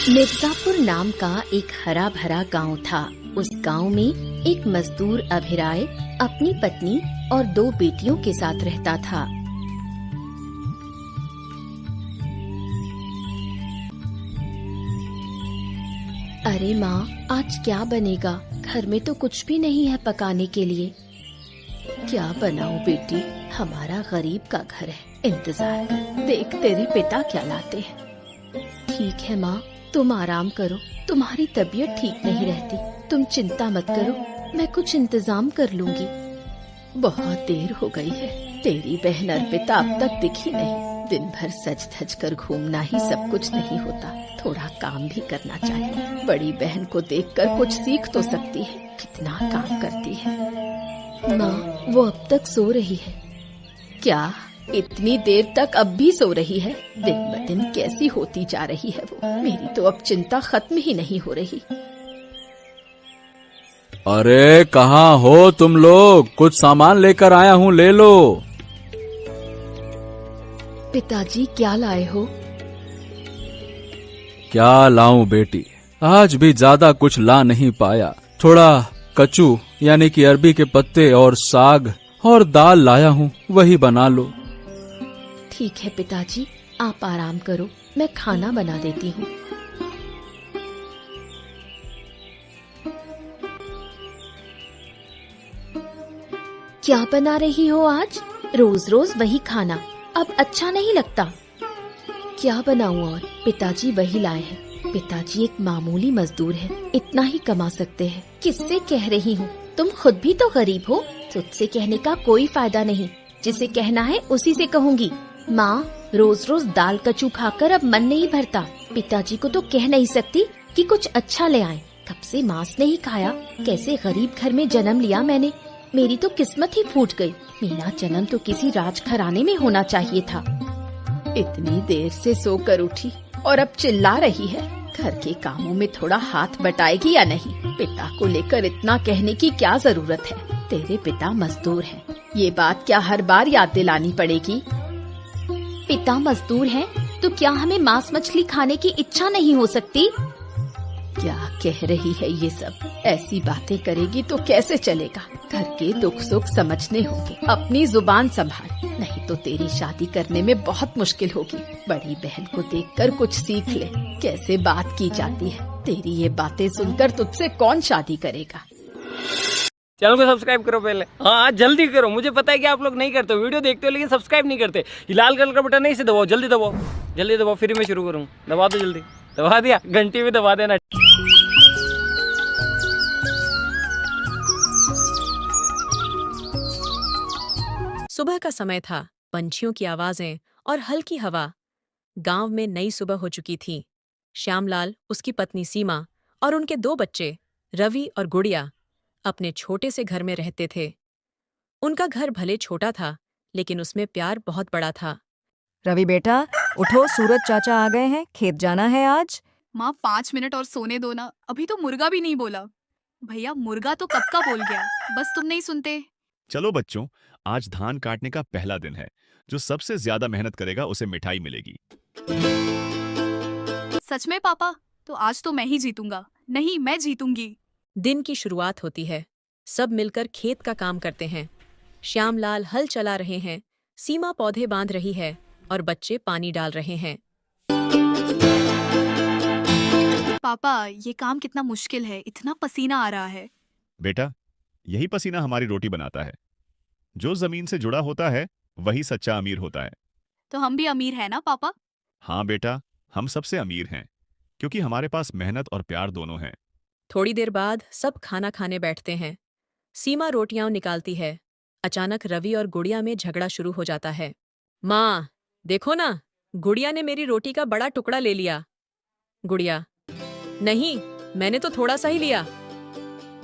मिर्जापुर नाम का एक हरा भरा गांव था। उस गांव में एक मजदूर अभिराय अपनी पत्नी और 2 बेटियों के साथ रहता था। अरे माँ, आज क्या बनेगा? घर में तो कुछ भी नहीं है पकाने के लिए। क्या बनाऊं बेटी, हमारा गरीब का घर है, इंतजार कर, देख तेरे पिता क्या लाते हैं। ठीक है माँ, तुम आराम करो, तुम्हारी तबीयत ठीक नहीं रहती, तुम चिंता मत करो, मैं कुछ इंतजाम कर लूंगी। बहुत देर हो गई है, तेरी बहन अर्पिता अब तक दिखी नहीं। दिन भर सज धज कर घूमना ही सब कुछ नहीं होता, थोड़ा काम भी करना चाहिए। बड़ी बहन को देखकर कुछ सीख तो सकती है, कितना काम करती है। माँ, वो अब तक सो रही है। क्या इतनी देर तक अब भी सो रही है? दिन ब दिन कैसी होती जा रही है वो। मेरी तो अब चिंता खत्म ही नहीं हो रही। अरे कहाँ हो तुम लोग? कुछ सामान लेकर आया हूँ, ले लो। पिताजी क्या लाए हो? क्या लाऊं बेटी, आज भी ज्यादा कुछ ला नहीं पाया। थोड़ा कचू यानी कि अरबी के पत्ते और साग और दाल लाया हूँ, वही बना लो। ठीक है पिताजी, आप आराम करो, मैं खाना बना देती हूँ। क्या बना रही हो आज? रोज रोज वही खाना, अब अच्छा नहीं लगता। क्या बनाऊं और? पिताजी वही लाए हैं। पिताजी एक मामूली मजदूर है, इतना ही कमा सकते हैं। किससे कह रही हूँ? तुम खुद भी तो गरीब हो, तुझसे कहने का कोई फायदा नहीं। जिसे कहना है उसी से कहूँगी। माँ, रोज रोज दाल कचू खाकर अब मन नहीं भरता। पिताजी को तो कह नहीं सकती कि कुछ अच्छा ले आए। कब से मांस नहीं खाया। कैसे गरीब घर में जन्म लिया मैंने। मेरी तो किस्मत ही फूट गई। मेरा जन्म तो किसी राजघराने में होना चाहिए था। इतनी देर से सोकर उठी और अब चिल्ला रही है। घर के कामों में थोड़ा हाथ बटाएगी या नहीं? पिता को लेकर इतना कहने की क्या जरूरत है? तेरे पिता मजदूर हैं, ये बात क्या हर बार याद दिलानी पड़ेगी? पिता मजदूर हैं, तो क्या हमें मांस मछली खाने की इच्छा नहीं हो सकती? क्या कह रही है ये सब? ऐसी बातें करेगी तो कैसे चलेगा? घर के दुख सुख समझने होंगे। अपनी जुबान संभाल, नहीं तो तेरी शादी करने में बहुत मुश्किल होगी। बड़ी बहन को देखकर कुछ सीख ले, कैसे बात की जाती है। तेरी ये बातें सुनकर तुझसे कौन शादी करेगा? चैनल को सब्सक्राइब करो पहले। हाँ जल्दी करो, मुझे पता है कि आप लोग नहीं करते हो, वीडियो देखते हो लेकिन सब्सक्राइब नहीं करते। ये लाल कलर का बटन नहीं से दबाओ, जल्दी दबाओ, जल्दी दबाओ, फिर मैं शुरू करूँ। दबा दो जल्दी, दबा दिया, घंटी भी दबा देना। सुबह का समय था, पंछियों की आवाजें और हल्की हवा। गांव में नई सुबह हो चुकी थी। श्यामलाल, उसकी पत्नी सीमा और उनके 2 बच्चे रवि और गुड़िया अपने छोटे से घर में रहते थे। उनका घर भले छोटा था, लेकिन उसमें प्यार बहुत बड़ा था। रवि बेटा, उठो, सूरज चाचा आ गए हैं, खेत जाना है आज। माँ 5 मिनट और सोने दो ना, अभी तो मुर्गा भी नहीं बोला। भैया मुर्गा तो कब का बोल गया, बस तुम नहीं सुनते। चलो बच्चों, आज धान काटने का पहला दिन है। जो सबसे ज्यादा मेहनत करेगा उसे मिठाई मिलेगी। सच में पापा? तो आज तो मैं ही जीतूंगा। नहीं, मैं जीतूंगी। दिन की शुरुआत होती है। सब मिलकर खेत का काम करते हैं। श्यामलाल हल चला रहे हैं, सीमा पौधे बांध रही है और बच्चे पानी डाल रहे हैं। पापा, ये काम कितना मुश्किल है, इतना पसीना आ रहा है। बेटा, यही पसीना हमारी रोटी बनाता है। जो जमीन से जुड़ा होता है वही सच्चा अमीर होता है। तो हम भी अमीर हैं ना पापा? हाँ बेटा, हम सबसे अमीर हैं, क्योंकि हमारे पास मेहनत और प्यार दोनों हैं। थोड़ी देर बाद सब खाना खाने बैठते हैं। सीमा रोटियां निकालती है। अचानक रवि और गुड़िया में झगड़ा शुरू हो जाता है। माँ, देखो ना, गुड़िया ने मेरी रोटी का बड़ा टुकड़ा ले लिया। गुड़िया, नहीं, मैंने तो थोड़ा सा ही लिया।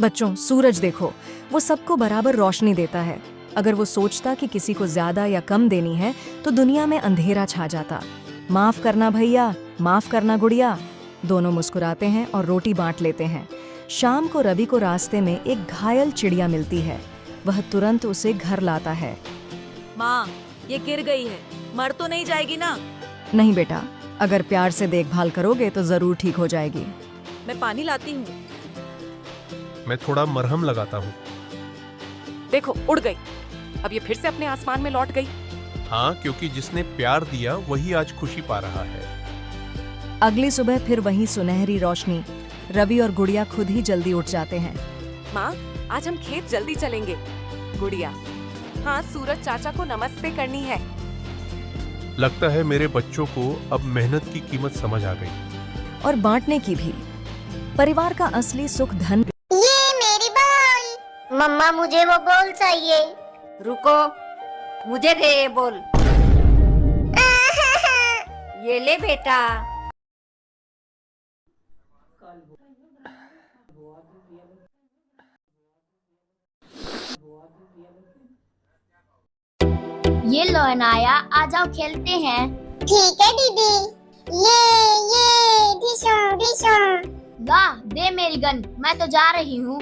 बच्चों, सूरज देखो, वो सबको बराबर रोशनी देता है। अगर वो सोचता कि किसी को ज्यादा या कम देनी है तो दुनिया में अंधेरा छा जाता। माफ करना भैया, माफ करना गुड़िया। दोनों मुस्कुराते हैं और रोटी बांट लेते हैं। शाम को रवि को रास्ते में एक घायल चिड़िया मिलती है। वह तुरंत उसे घर लाता है। माँ, ये गिर गई है, मर तो नहीं जाएगी ना? नहीं बेटा, अगर प्यार से देखभाल करोगे तो जरूर ठीक हो जाएगी। मैं पानी लाती हूँ। मैं थोड़ा मरहम लगाता हूँ। देखो उड़ गई, अब ये फिर से अपने आसमान में लौट गई। हाँ, क्योंकि जिसने प्यार दिया वही आज खुशी पा रहा है। अगली सुबह फिर वही सुनहरी रोशनी। रवि और गुड़िया खुद ही जल्दी उठ जाते हैं। माँ, आज हम खेत जल्दी चलेंगे। गुड़िया, हाँ सूरज चाचा को नमस्ते करनी है। लगता है मेरे बच्चों को अब मेहनत की कीमत समझ आ गई। और बांटने की भी। परिवार का असली सुख धन। ये मेरी बॉल। मम्मा मुझे वो बॉल चाहिए। रुको, मुझे दे ये बॉल। ये ले बेटा। ये लो अनाया, आ जाओ खेलते हैं। ठीक है दीदी। ये ढिशुम ढिशुम। वाह, दे मेरी गन, मैं तो जा रही हूँ।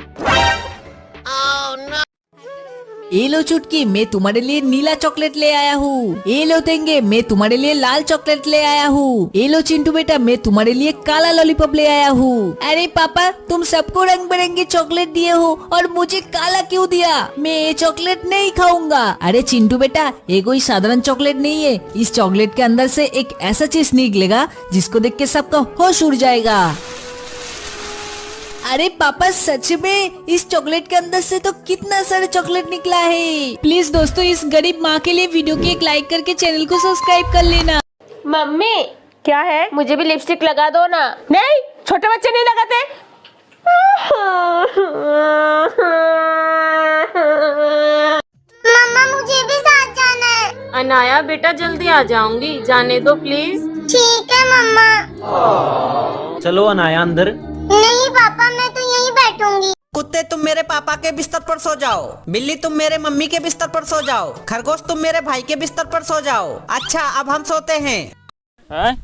ये लो चुटकी, मैं तुम्हारे लिए नीला चॉकलेट ले आया हूँ। ये लो तेंगे, मैं तुम्हारे लिए लाल चॉकलेट ले आया हूँ। ये लो चिंटू बेटा, मैं तुम्हारे लिए काला लॉलीपॉप ले आया हूँ। अरे पापा, तुम सबको रंग बिरंगे चॉकलेट दिए हो और मुझे काला क्यों दिया? मैं ये चॉकलेट नहीं खाऊंगा। अरे चिंटू बेटा, ये कोई साधारण चॉकलेट नहीं है। इस चॉकलेट के अंदर से एक ऐसा चीज निकलेगा जिसको देख के सबका होश उड़ जाएगा। अरे पापा, सच में इस चॉकलेट के अंदर से तो कितना सारा चॉकलेट निकला है। प्लीज दोस्तों, इस गरीब माँ के लिए वीडियो को एक लाइक करके चैनल को सब्सक्राइब कर लेना। मम्मी, क्या है? मुझे भी लिपस्टिक लगा दो ना। नहीं, छोटे बच्चे नहीं लगाते। मम्मा मुझे भी साथ जाना है। अनाया बेटा, जल्दी आ जाऊंगी, जाने दो प्लीज। ठीक है मम्मा। चलो अनाया अंदर। नहीं पापा, मैं तो यहीं बैठूंगी। कुत्ते, तुम मेरे पापा के बिस्तर पर सो जाओ। बिल्ली, तुम मेरे मम्मी के बिस्तर पर सो जाओ। खरगोश, तुम मेरे भाई के बिस्तर पर सो जाओ। अच्छा, अब हम सोते हैं। हैं?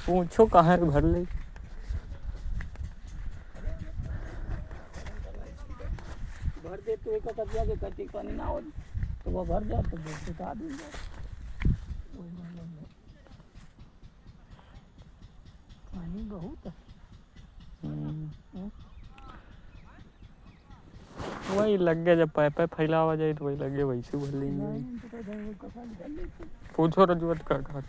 पूछो कहाँ भर ले। भर दे तो एक कटिया के कटी पानी ना हो तो वो भर जाए तो बता दूंगा। पानी बहुत है। वही लग गया, जब पाइप फैला हुआ जाए तो वही लग गया, वैसे भर लेंगे। पूछो रजुआत का।